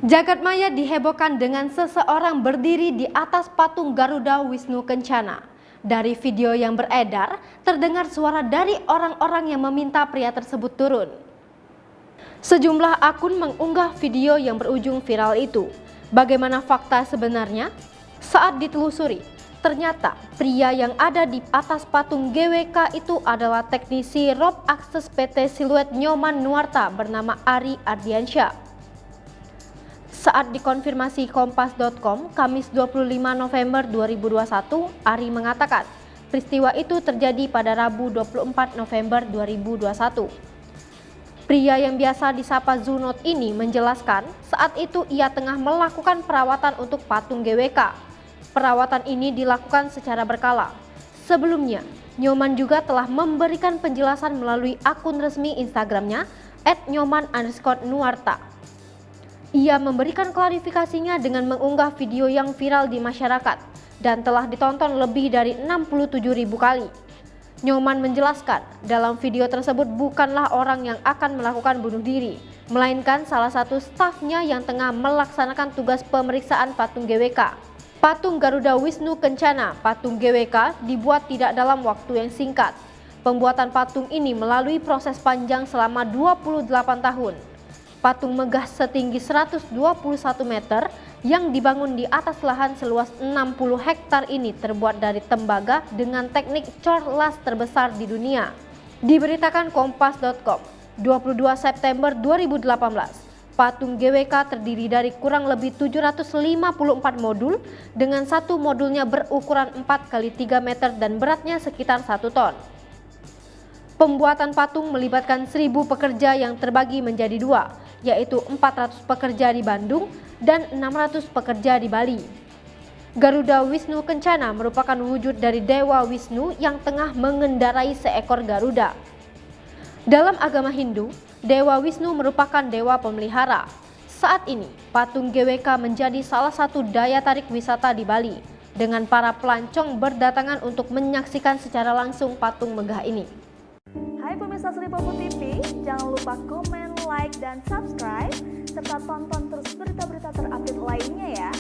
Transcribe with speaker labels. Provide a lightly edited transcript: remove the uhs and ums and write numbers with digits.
Speaker 1: Jagat maya dihebohkan dengan seseorang berdiri di atas patung Garuda Wisnu Kencana. Dari video yang beredar, terdengar suara dari orang-orang yang meminta pria tersebut turun. Sejumlah akun mengunggah video yang berujung viral itu. Bagaimana fakta sebenarnya? Saat ditelusuri, ternyata pria yang ada di atas patung GWK itu adalah teknisi Rob Akses PT Siluet Nyoman Nuarta bernama Ari Ardiansyah. Saat dikonfirmasi Kompas.com, Kamis 25 November 2021, Ari mengatakan peristiwa itu terjadi pada Rabu 24 November 2021. Pria yang biasa disapa Zunot ini menjelaskan saat itu ia tengah melakukan perawatan untuk patung GWK. Perawatan ini dilakukan secara berkala. Sebelumnya, Nyoman juga telah memberikan penjelasan melalui akun resmi Instagramnya @nyoman_nuarta. Ia memberikan klarifikasinya dengan mengunggah video yang viral di masyarakat dan telah ditonton lebih dari 67.000 kali. Nyoman menjelaskan dalam video tersebut bukanlah orang yang akan melakukan bunuh diri, melainkan salah satu stafnya yang tengah melaksanakan tugas pemeriksaan patung GWK. Patung Garuda Wisnu Kencana, patung GWK, dibuat tidak dalam waktu yang singkat. Pembuatan patung ini melalui proses panjang selama 28 tahun. Patung megah setinggi 121 meter yang dibangun di atas lahan seluas 60 hektar ini terbuat dari tembaga dengan teknik cor las terbesar di dunia. Diberitakan Kompas.com, 22 September 2018, patung GWK terdiri dari kurang lebih 754 modul dengan satu modulnya berukuran 4x3 meter dan beratnya sekitar 1 ton. Pembuatan patung melibatkan 1.000 pekerja yang terbagi menjadi dua, yaitu 400 pekerja di Bandung dan 600 pekerja di Bali. Garuda Wisnu Kencana merupakan wujud dari Dewa Wisnu yang tengah mengendarai seekor Garuda. Dalam agama Hindu, Dewa Wisnu merupakan dewa pemelihara. Saat ini, patung GWK menjadi salah satu daya tarik wisata di Bali, dengan para pelancong berdatangan untuk menyaksikan secara langsung patung megah ini.
Speaker 2: Hai pemirsa Sri Popo TV, jangan lupa komen, like, dan subscribe, serta tonton terus berita-berita terupdate lainnya ya.